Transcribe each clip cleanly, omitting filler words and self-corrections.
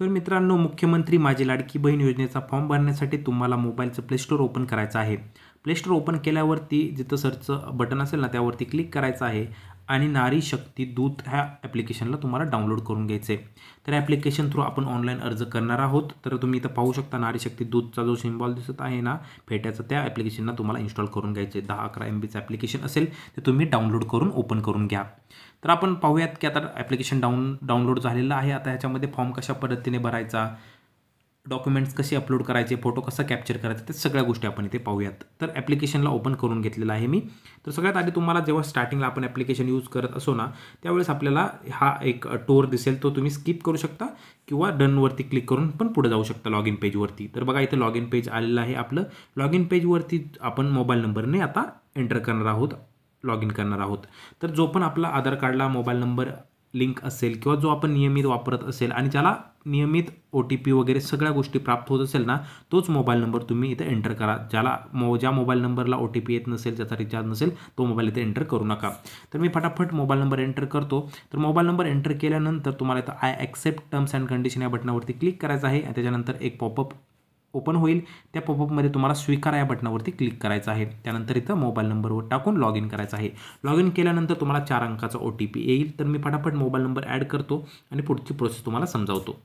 तर मित्रांनो, मुख्यमंत्री माझी लाडकी बहीण योजनेचा फॉर्म भरण्यासाठी तुम्हाला मोबाईलचं प्ले स्टोअर ओपन करायचं आहे. प्ले स्टोअर ओपन केल्यावरती जिथं सर्चचं बटन असेल ना, त्यावरती क्लिक करायचं आहे आणि नारी शक्ती दूत ह्या ॲप्लिकेशनला तुम्हाला डाउनलोड करून घ्यायचं आहे. तर ॲप्लिकेशन थ्रू आपण ऑनलाईन अर्ज करणार आहोत. तर तुम्ही इथं पाहू शकता, नारी शक्ती दूतचा जो सिम्बॉल दिसत आहे ना फेट्याचा, त्या ॲप्लिकेशनला तुम्हाला इन्स्टॉल करून घ्यायचं आहे. 10-11 MBचं ॲप्लिकेशन असेल ते तुम्ही डाउनलोड करून ओपन करून घ्या. तर आपण पाहूयात की आता ॲप्लिकेशन डाउनलोड झालेलं आहे. आता ह्याच्यामध्ये फॉर्म कशा पद्धतीने भरायचा, डॉक्युमेंट्स कसे अपलोड करायचे, फोटो कसा कॅप्चर करायचा, ते सगळ्या गोष्टी आपण इथे पाहूयात. तर ॲप्लिकेशनला ओपन करून घेतलेलं आहे मी. तर सगळ्यात आधी तुम्हाला जेव्हा स्टार्टिंगला आपण ॲप्लिकेशन यूज करत असो ना, त्यावेळेस आपल्याला हा एक टूर दिसेल, तो तुम्ही स्किप करू शकता किंवा डनवरती क्लिक करून पण पुढे जाऊ शकता लॉगिन पेजवरती. तर बघा, इथे लॉगिन पेज आलेलं आहे आपलं. लॉगिन पेजवरती आपण मोबाईल नंबरने आता एंटर करणार आहोत, लॉग इन करणार आहोत. तर जो पण आपला आधार कार्डला मोबाईल नंबर लिंक असेल किंवा जो आपण नियमित वापरत असेल आणि ज्याला नियमित OTP वगैरे सगळ्या गोष्टी प्राप्त होत असेल ना, तोच मोबाईल नंबर तुम्ही इथे एंटर करा. ज्या मोबाईल नंबरला OTP येत नसेल, ज्याचा रिचार्ज नसेल, तो मोबाईल इथे एंटर करू नका. तर मी फटाफट मोबाईल नंबर एंटर करतो. तर मोबाईल नंबर एंटर केल्यानंतर तुम्हाला इथं I accept terms and condition या बटनावरती क्लिक करायचं आहे आणि त्याच्यानंतर एक पॉपअप ओपन होईल. त्या पॉपअपमध्ये तुम्हाला स्वीकारा या बटनावरती क्लिक करायचं आहे. त्यानंतर इथं मोबाईल नंबरवर टाकून लॉग इन करायचं आहे. लॉग इन केल्यानंतर तुम्हाला 4 अंकाचा OTP येईल. तर मी फटाफट मोबाईल नंबर ॲड करतो आणि पुढची प्रोसेस तुम्हाला समजावतो.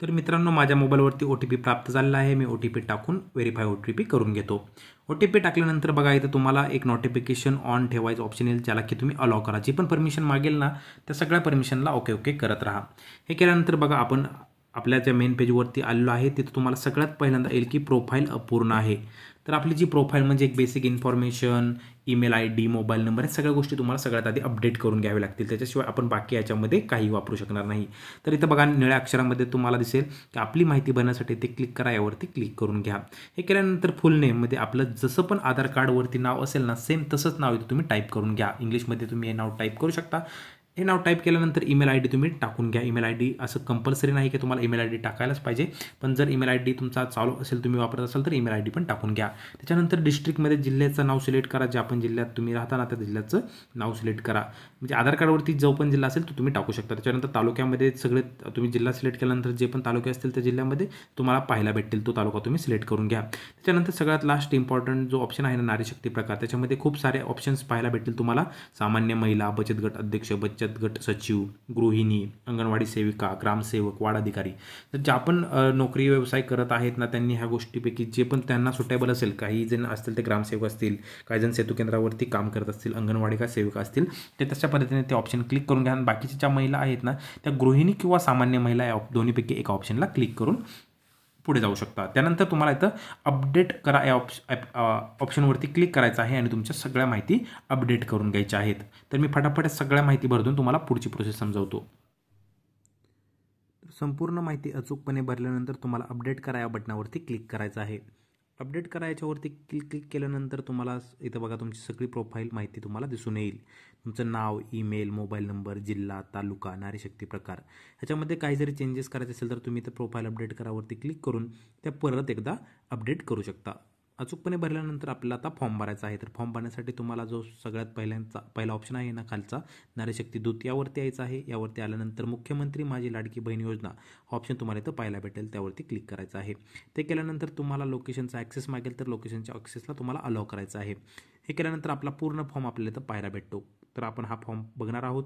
तर मित्रांनो, माझ्या मोबाईलवरती OTP प्राप्त झालेला आहे. मी OTP टाकून व्हेरीफाय OTP करून घेतो. OTP टाकल्यानंतर बघा, इथं तुम्हाला एक नोटिफिकेशन ऑन ठेवायचं ऑप्शन येईल, ज्याला की तुम्ही अलाव करा. जी पण परमिशन मागेल ना, त्या सगळ्या परमिशनला ओके करत राहा. हे केल्यानंतर बघा, आपण आपल्या ज्या मेन पेजवरती आलेलो आहे, तिथं तुम्हाला सगळ्यात पहिल्यांदा येईल की प्रोफाईल अपूर्ण आहे. तर आपली जी प्रोफाईल म्हणजे एक basic information, email ID, mobile number, या सगळ्या गोष्टी तुम्हाला सगळ्यात आधी अपडेट करून घ्याव्या लागतील. त्याच्याशिवाय आपण बाकी याच्यामध्ये काही वापरू शकणार नाही. तर इथं बघा, निळ्या अक्षरामध्ये तुम्हाला दिसेल की आपली माहिती भरण्यासाठी ते क्लिक करा, यावरती क्लिक करून घ्या. हे केल्यानंतर फुल नेममध्ये आपलं जसं पण आधार कार्डवरती नाव असेल ना, सेम तसंच नाव इथं तुम्ही टाईप करून घ्या. इंग्लिशमध्ये तुम्ही हे नाव टाईप करू शकता. हे नाव टाईप केल्यानंतर ईमेल ID तुम्ही टाकून घ्या. ईमेल ID असं कंपल्सरी नाही की तुम्हाला ईमेल ID टाकायलाच पाहिजे, पण जर ईमेल ID तुमचा चालू असेल, तुम्ही वापरत असाल, तर ईमेल ID पण टाकून घ्या. त्याच्यानंतर डिस्ट्रिक्टमध्ये जिल्ह्याचं नाव सिलेक्ट करा. ज्या पण जिल्ह्यात तुम्ही राहता ना, त्या जिल्ह्याचं नाव सिलेक्ट करा. म्हणजे आधार कार्डवरती जो पण जिल्हा असेल तो तुम्ही टाकू शकता. त्याच्यानंतर तालुक्यामध्ये सगळे तुम्ही जिल्हा सिलेक्ट केल्यानंतर जे पण तालुके असतील त्या जिल्ह्यामध्ये तुम्हाला पाहायला भेटतील, तो तालुका तुम्ही सिलेक्ट करून घ्या. त्याच्यानंतर सगळ्यात लास्ट इम्पॉर्टंट जो ऑप्शन आहे ना, नारी शक्ती प्रकार, त्याच्यामध्ये खूप सारे ऑप्शन्स पाहायला भेटतील तुम्हाला. सामान्य महिला, बचत गट अध्यक्ष, बचत गट सचिव, गृहिणी, अंगणवाडी सेविका, ग्रामसेवक, वार्ड अधिकारी. तर ज्या पण नोकरी व्यवसाय करत आहेत ना, त्यांनी ह्या गोष्टीपैकी जे पण त्यांना सुटेबल असेल, काही जण असतील ते ग्रामसेवक असतील, काही जण सेतू केंद्रावरती काम करत असतील, अंगणवाडी का सेविका असतील, ते तशा पद्धतीने ते ऑप्शन क्लिक करून घ्या. आणि बाकीच्या ज्या महिला आहेत ना, त्या गृहिणी किंवा सामान्य महिला या दोन्हीपैकी एका ऑप्शनला क्लिक करून पुढे जाऊ शकता. त्यानंतर तुम्हाला इथं अपडेट करा या ऑप्शनवरती क्लिक करायचं आहे आणि तुमच्या सगळ्या माहिती अपडेट करून घ्यायच्या आहेत. तर मी फटाफट सगळ्या माहिती भरतून तुम्हाला पुढची प्रोसेस समजावतो. संपूर्ण माहिती अचूकपणे भरल्यानंतर तुम्हाला अपडेट करा या बटनावरती क्लिक करायचं आहे. अपडेट करायच्यावरती क्लिक केल्यानंतर तुम्हाला इथं बघा, तुमची सगळी प्रोफाईल माहिती तुम्हाला दिसून येईल. तुमचं नाव, ईमेल, मोबाईल नंबर, जिल्हा, तालुका, नारी शक्ती प्रकार, ह्याच्यामध्ये काही जरी चेंजेस करायचे असेल तर तुम्ही इथं प्रोफाईल अपडेट करावरती क्लिक करून त्या परत एकदा अपडेट करू शकता. अचूकपणे भरल्यानंतर आपल्याला आता फॉर्म भरायचा आहे. तर फॉर्म भरण्यासाठी तुम्हाला जो सगळ्यात पहिला ऑप्शन आहे ना खालचा, नारी शक्ती दूत, यावरती यायचं आहे. यावरती आल्यानंतर मुख्यमंत्री माझी लाडकी बहीण योजना हा ऑप्शन तुम्हाला इथं पाहायला भेटेल, त्यावरती क्लिक करायचं आहे. ते केल्यानंतर तुम्हाला लोकेशनचा ॲक्सेस मागेल, तर लोकेशनच्या ॲक्सेसला तुम्हाला अलाव करायचं आहे. हे केल्यानंतर आपला पूर्ण फॉर्म आपल्याला इथं पाहायला भेटतो. तर आपण हा फॉर्म बघणार आहोत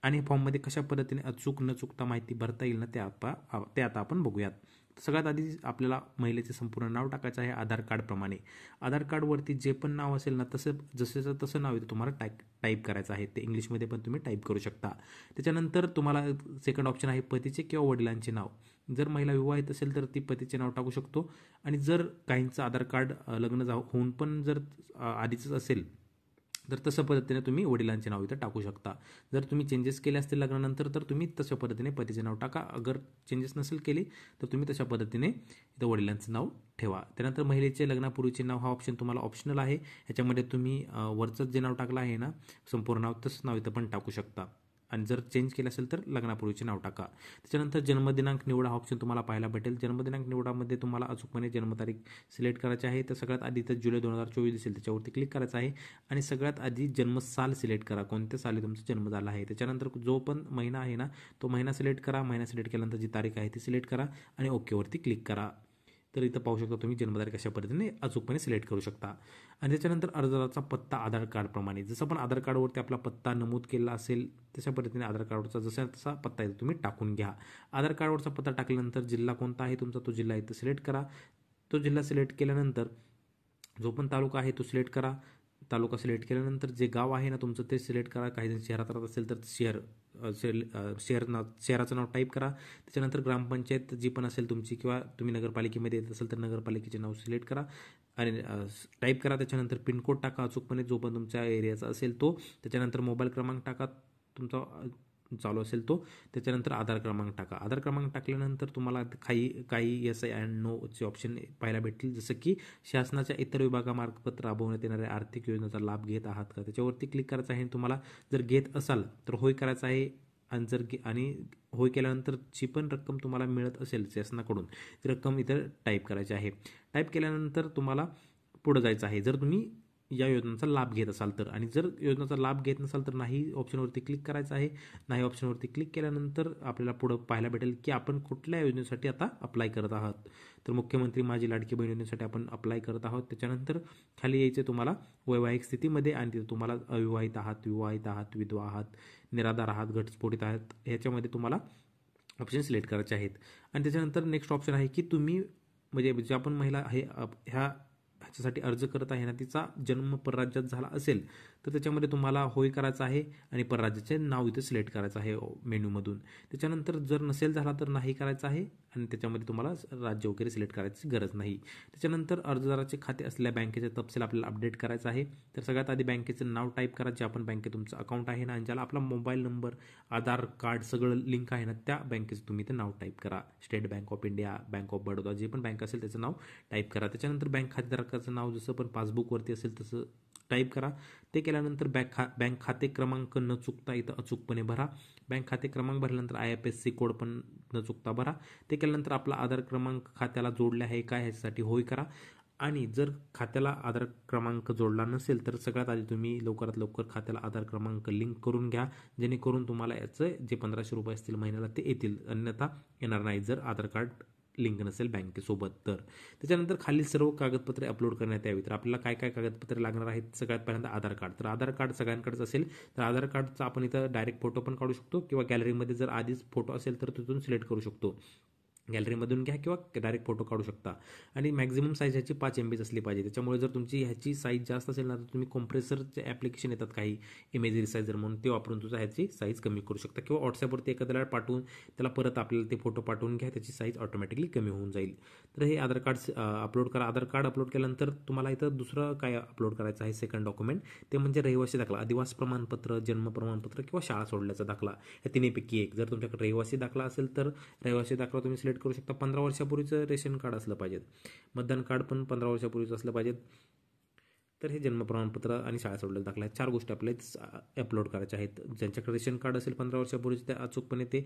आणि फॉर्ममध्ये कशा पद्धतीने अचूक न चुकता माहिती भरता येईल ना, ते आता आपण बघूयात. सगळ्यात आधी आपल्याला महिलेचे संपूर्ण नाव टाकायचं आहे आधार कार्डप्रमाणे. आधार कार्डवरती जे पण नाव असेल ना, जसं तसं नाव इथं तुम्हाला टाईप करायचं आहे. ते इंग्लिशमध्ये पण तुम्ही टाईप करू शकता. त्याच्यानंतर तुम्हाला सेकंड ऑप्शन आहे पतीचे किंवा वडिलांचे नाव. जर महिला विवाहित असेल तर ती पतीचे नाव टाकू शकतो. आणि जर काहींचं आधार कार्ड लग्न होऊन पण जर आधीचंच असेल, तर तशा पद्धतीने तुम्ही वडिलांचे नाव इथं टाकू शकता. जर तुम्ही चेंजेस केले असतील लग्नानंतर, तर तुम्ही तशा पद्धतीने पतीचे नाव टाका. अगर चेंजेस नसेल केले तर तुम्ही तशा पद्धतीने इथं वडिलांचं नाव ठेवा. त्यानंतर महिलेचे लग्नापूर्वीचे नाव हा ऑप्शन तुम्हाला ऑप्शनल आहे. ह्याच्यामध्ये तुम्ही वरचं जे नाव टाकलं आहे ना, संपूर्ण नाव, तसं नाव इथं पण टाकू शकता. आणि जर चेंज केलं असेल तर लग्नापूर्वीचे नाव टाका. त्याच्यानंतर जन्मदिनांक निवडा हा ऑप्शन तुम्हाला पाहायला भेटेल. जन्मदिनांक निवडामध्ये तुम्हाला अचूकपणे जन्मतारीख सिलेक्ट करायची आहे. तर सगळ्यात आधी तर जुलै 2024 दिसेल त्याच्यावरती क्लिक करायचं आहे आणि सगळ्यात आधी जन्मसाल सिलेक्ट करा, कोणत्या साली तुमचा जन्म झाला आहे. त्याच्यानंतर जो पण महिना आहे ना तो महिना सिलेक्ट करा. महिना सिलेक्ट केल्यानंतर जी तारीख आहे ती सिलेक्ट करा आणि ओकेवरती क्लिक करा. तर इथं पाहू शकता तुम्ही जन्मतारीख अशा पद्धतीने अचूकपणे सिलेक्ट करू शकता. आणि त्याच्यानंतर अर्जदाराचा पत्ता आधार कार्डप्रमाणे जसं पण आधार कार्डवरती आपला पत्ता नमूद केला असेल तशा पद्धतीने आधार कार्डवरचा जसा तसा पत्ता इथं तुम्ही टाकून घ्या. आधार कार्डवरचा पत्ता टाकल्यानंतर जिल्हा कोणता आहे तुमचा तो जिल्हा इथं सिलेक्ट करा. तो जिल्हा सिलेक्ट केल्यानंतर जो पण तालुका आहे तो सिलेक्ट करा. तालुका सिलेक्ट केल्यानंतर जे गाव आहे ना तुमचं ते सिलेक्ट करा. काही जण शहरात राहत असेल तर शहराचं नाव टाईप करा. त्याच्यानंतर ग्रामपंचायत जी पण असेल तुमची किंवा तुम्ही नगरपालिकेमध्ये येत असेल तर नगरपालिकेचे नाव सिलेक्ट करा आणि टाईप करा. त्याच्यानंतर पिनकोड टाका अचूकपणे जो पण तुमच्या एरियाचा असेल तो. त्याच्यानंतर मोबाईल क्रमांक टाका तुमचा चालू असेल तो. त्याच्यानंतर आधार क्रमांक टाका. आधार क्रमांक टाकल्यानंतर तुम्हाला काही येस अँड नोचे ऑप्शन पाहायला भेटतील, जसं की शासनाच्या इतर विभागामार्फत राबवण्यात येणाऱ्या आर्थिक योजनेचा लाभ घेत आहात का त्याच्यावरती क्लिक करायचं आहे. तुम्हाला जर घेत असाल तर होय करायचं आहे आणि होय केल्यानंतरची पण रक्कम तुम्हाला मिळत असेल शासनाकडून ती रक्कम इथं टाईप करायची आहे. टाईप केल्यानंतर तुम्हाला पुढं जायचं आहे जर तुम्ही या योजनेचा लाभ घेत असाल तर. आणि जर योजनेचा लाभ घेत नसाल तर नाही ऑप्शनवरती क्लिक करायचं आहे. नाही ऑप्शनवरती क्लिक केल्यानंतर आपल्याला पुढं पाहायला भेटेल की आपण कुठल्या योजनेसाठी आता अप्लाय करत आहात. तर मुख्यमंत्री माझी लाडकी बहीण योजनेसाठी आपण अप्लाय करत आहोत. त्याच्यानंतर खाली यायचे तुम्हाला वैवाहिक स्थितीमध्ये आणि तिथे तुम्हाला अविवाहित आहात, विवाहित आहात, विधवा आहात, निराधार आहात, घटस्फोटित आहात ह्याच्यामध्ये तुम्हाला ऑप्शन सिलेक्ट करायचे आहेत. आणि त्याच्यानंतर नेक्स्ट ऑप्शन आहे की तुम्ही म्हणजे ज्या पण महिला आहे ह्याच्यासाठी अर्ज करत आहे ना तिचा जन्म परराज्यात झाला असेल तर त्याच्यामध्ये तुम्हाला होय करायचं आहे आणि परराज्याचे नाव इथे सिलेक्ट करायचं आहे मेन्यूमधून. त्याच्यानंतर जर नसेल झाला तर नाही करायचं आहे आणि त्याच्यामध्ये तुम्हाला राज्य वगैरे सिलेक्ट करायची गरज नाही. त्याच्यानंतर अर्जदाराचे खाते असलेल्या बँकेचे तपशील आपल्याला अपडेट करायचा आहे. तर सगळ्यात आधी बँकेचं नाव टाईप करा जे आपण बँकेत तुमचं अकाउंट आहे ना आणि ज्याला आपला मोबाईल नंबर, आधार कार्ड सगळं लिंक आहे ना त्या बँकेचं तुम्ही ते नाव टाईप करा. State bank of India, bank of Baroda जे पण बँक असेल त्याचं नाव टाईप करा. त्याच्यानंतर बँक खातेधारकाचं नाव जसं पण पासबुकवरती असेल तसं टाईप करा. ते केल्यानंतर बँक खाते क्रमांक न चुकता इथं अचूकपणे भरा. बँक खाते क्रमांक भरल्यानंतर IFSC कोड पण न चुकता भरा. ते केल्यानंतर आपला आधार क्रमांक खात्याला जोडला आहे का ह्याच्यासाठी होय करा. आणि जर खात्याला आधार क्रमांक जोडला नसेल तर सगळ्यात आधी तुम्ही लवकरात लवकर खात्याला आधार क्रमांक लिंक करून घ्या जेणेकरून तुम्हाला याचं जे 1500 रुपये असतील महिन्याला ते येतील, अन्यथा येणार नाही जर आधार कार्ड लिंक नसेल बँकेसोबत तर. त्याच्यानंतर खालील सर्व कागदपत्रे अपलोड करण्यात यावी. तर आपल्याला काय काय कागदपत्रे लागणार आहेत सगळ्यात पहिल्यांदा आधार कार्ड. तर आधार कार्ड सगळ्यांकडेच असेल तर आधार कार्डचा आपण इथं डायरेक्ट फोटो पण काढू शकतो किंवा गॅलरीमध्ये जर आधीच फोटो असेल तर तिथून सिलेक्ट करू शकतो. गॅलरीमधून घ्या किंवा डायरेक्ट फोटो काढू शकता. आणि मॅक्झिमम साईज ह्याची 5 MB असली पाहिजे. त्याच्यामुळे जर तुमची ह्याची साईज जास्त असेल ना तर तुम्ही कॉम्प्रेसरचे ॲप्लिकेशन येतात काही इमेज रिसायझर म्हणून ते वापरून तुझा ह्याची साईज कमी करू शकता किंवा व्हॉट्सअपवरती एखाद्याला पाठवून त्याला परत आपल्याला ते फोटो पाठवून घ्या, त्याची साईज ऑटोमॅटिकली कमी होऊन जाईल. तर हे आधार कार्ड अपलोड करा. आधार कार्ड अपलोड केल्यानंतर तुम्हाला इथं दुसरं काय अपलोड करायचं आहे सेकंड डॉक्युमेंट, ते म्हणजे रहिवासी दाखला, आदिवासी प्रमाणपत्र, जन्म प्रमाणपत्र किंवा शाळा सोडल्याचा दाखला. या तिन्हीपैकी एक. जर तुमच्याकडे रहिवासी दाखला असेल तर रहिवासी दाखला तुम्ही सिलेक्ट करू शकता. 15 वर्षापूर्वीचं रेशन कार्ड असलं पाहिजे. मतदान कार्ड पण 15 वर्षापूर्वीचं असलं पाहिजे. तर हे जन्म प्रमाणपत्र आणि शाळा सोडलेला दाखला आहे 4 गोष्टी आपल्याला अपलोड करायच्या आहेत. ज्यांच्याकडे रेशन कार्ड असेल 15 वर्षापूर्वीचे ते अचूकपणे ते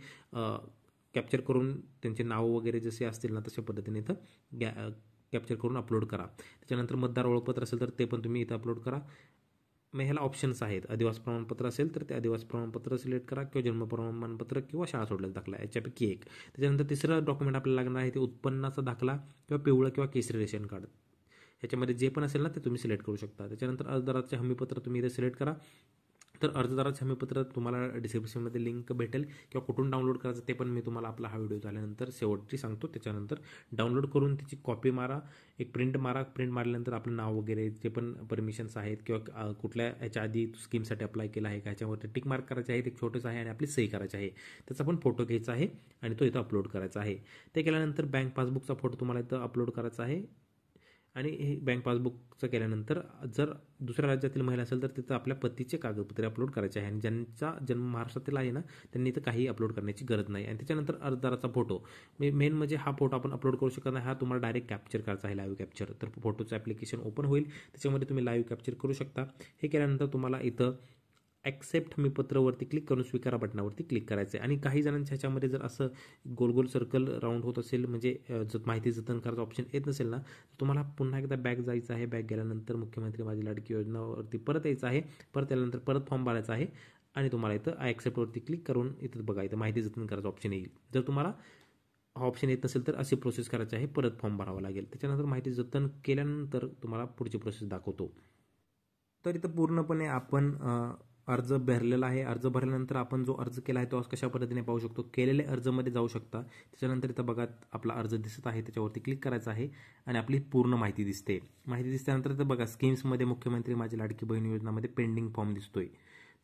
कॅप्चर करून त्यांचे नाव वगैरे जसे असतील ना तशा पद्धतीने इथं कॅप्चर करून अपलोड करा. त्याच्यानंतर मतदार ओळखपत्र असेल तर ते पण तुम्ही इथं अपलोड करा. मग ह्याला ऑप्शन्स आहेत. आदिवासी प्रमाणपत्र असेल तर ते आदिवासी प्रमाणपत्र सिलेक्ट करा किंवा जन्म प्रमाणपत्र किंवा शाळा सोडलेला दाखला याच्यापैकी एक. त्याच्यानंतर तिसरं डॉक्युमेंट आपल्याला लागणार आहे ते उत्पन्नाचा दाखला किंवा पिवळं किंवा केसरी रेशन कार्ड. ह्याच्यामध्ये जे पण असेल ना ते तुम्ही सिलेक्ट करू शकता. त्याच्यानंतर अर्जदाराचे हमीपत्र तुम्ही इथे सिलेक्ट करा. तर अर्जदाराचे हमीपत्र तुम्हाला डिस्क्रिप्शनमध्ये लिंक भेटेल किंवा कुठून डाउनलोड करायचं ते पण मी तुम्हाला आपला हा व्हिडिओ झाल्यानंतर शेवटची सांगतो. त्याच्यानंतर डाउनलोड करून त्याची कॉपी मारा, एक प्रिंट मारा. प्रिंट मारल्यानंतर आपलं नाव वगैरे जे पण परमिशन्स आहेत किंवा कुठल्या ह्याच्या आधी स्कीमसाठी अप्लाय केला आहे का ह्याच्यावरती टिक मार्क करायचे आहे, एक छोटंसं आहे आणि आपली सही करायची आहे. त्याचा पण फोटो घ्यायचा आहे आणि तो इथं अपलोड करायचा आहे. ते केल्यानंतर बँक पासबुकचा फोटो तुम्हाला इथं अपलोड करायचा आहे. आणि हे बँक पासबुकचं केल्यानंतर जर दुसऱ्या राज्यातील महिला असेल तर तिथं आपल्या पतीचे कागदपत्रे अपलोड करायचे आहे. आणि ज्यांचा जन्म महाराष्ट्रातील आहे ना त्यांनी इथं काही अपलोड करण्याची गरज नाही. आणि त्याच्यानंतर अर्जदाराचा फोटो मेन म्हणजे हा फोटो आपण अपलोड करू शकत नाही, हा तुम्हाला डायरेक्ट कॅप्चर करायचा आहे, लाईव्ह कॅप्चर. तर फोटोचं ॲप्लिकेशन ओपन होईल, त्याच्यामध्ये तुम्ही लाईव्ह कॅप्चर करू शकता. हे केल्यानंतर तुम्हाला इथं ॲक्सेप्ट हमीपत्रवरती क्लिक करून स्वीकारा बटनावरती क्लिक करायचं आहे. आणि काही जणांच्या ह्याच्यामध्ये जर असं गोल गोल सर्कल राऊंड होत असेल, म्हणजे जर माहिती जतन करायचं ऑप्शन येत नसेल ना, तर तुम्हाला पुन्हा एकदा बॅक जायचं आहे. बॅक गेल्यानंतर मुख्यमंत्री माझी लाडकी योजनावरती परत यायचं आहे. परत आल्यानंतर परत फॉर्म भरायचा आहे आणि तुम्हाला इथं आय ॲक्सेप्टवरती क्लिक करून इथं बघा, इथं माहिती जतन करायचं ऑप्शन येईल. जर तुम्हाला हा ऑप्शन येत नसेल तर अशी प्रोसेस करायची आहे, परत फॉर्म भरावा लागेल. त्याच्यानंतर माहिती जतन केल्यानंतर तुम्हाला पुढची प्रोसेस दाखवतो. तर इथं पूर्णपणे आपण अर्ज भरलेला आहे. अर्ज भरल्यानंतर आपण जो अर्ज केला आहे तो कशा पद्धतीने पाहू शकतो. केलेल्या अर्जमध्ये जाऊ शकता. त्याच्यानंतर इथं बघा आपला अर्ज दिसत आहे, त्याच्यावरती क्लिक करायचं आहे आणि आपली पूर्ण माहिती दिसते. माहिती दिसल्यानंतर इथं बघा स्कीम्समध्ये मुख्यमंत्री माझी लाडकी बहीण योजनामध्ये पेंडिंग फॉर्म दिसतोय.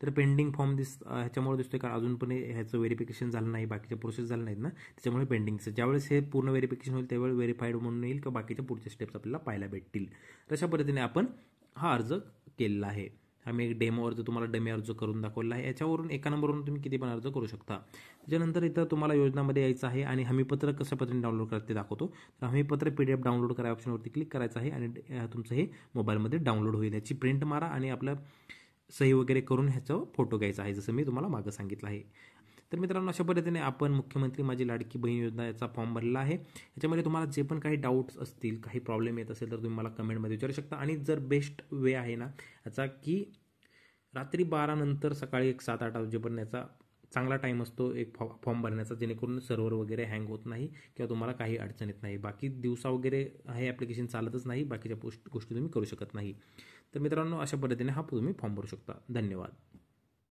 तर पेंडिंग फॉर्म ह्याच्यामुळे दिसतोय कारण अजून पण ह्याचं व्हेरिफिकेशन झालं नाही, बाकीच्या प्रोसेस झाल्या नाहीत ना, त्याच्यामुळे पेंडिंगचं. ज्यावेळेस हे पूर्ण व्हेरिफिकेशन होईल त्यावेळी व्हेरीफाईड म्हणून येईल किंवा बाकीच्या पुढच्या स्टेप्स आपल्याला पाहायला भेटतील. अशा पद्धतीने आपण हा अर्ज केलेला आहे. आम्ही एक डेमो अर्ज तुम्हाला डेमो अर्ज करून दाखवला आहे. याच्यावरून एका नंबरवरून तुम्ही किती पण अर्ज करू शकता. त्याच्यानंतर इथं तुम्हाला योजनामध्ये यायचं आहे आणि हमीपत्र कशा पद्धतीने डाउनलोड करते दाखवतो. तर हमीपत्र PDF डाउनलोड करा ऑप्शनवरती क्लिक करायचं आहे आणि तुमचं हे मोबाईलमध्ये डाउनलोड होईल. याची प्रिंट मारा आणि आपलं सही वगैरे करून ह्याचा फोटो घ्यायचा आहे, जसं मी तुम्हाला मागं सांगितलं आहे. तर मित्रांनो, अशा पद्धतीने आपण मुख्यमंत्री माझी लाडकी बहीण योजना याचा फॉर्म भरला आहे. याच्यामध्ये तुम्हाला जे पण काही डाऊट्स असतील, काही प्रॉब्लेम येत असेल तर तुम्ही मला कमेंटमध्ये विचारू शकता. आणि जर बेस्ट वे आहे ना याचा की रात्री 12 नंतर सकाळी 7-8 वाजेपर्यंत याचा चांगला टाईम असतो एक फॉर्म भरण्याचा, जेणेकरून सर्व्हर वगैरे हँग होत नाही किंवा तुम्हाला काही अडचण येत नाही. बाकी दिवसा वगैरे हे ॲप्लिकेशन चालतच नाही, बाकीच्या गोष्टी तुम्ही करू शकत नाही. तर मित्रांनो, अशा पद्धतीने हा तुम्ही फॉर्म भरू शकता. धन्यवाद.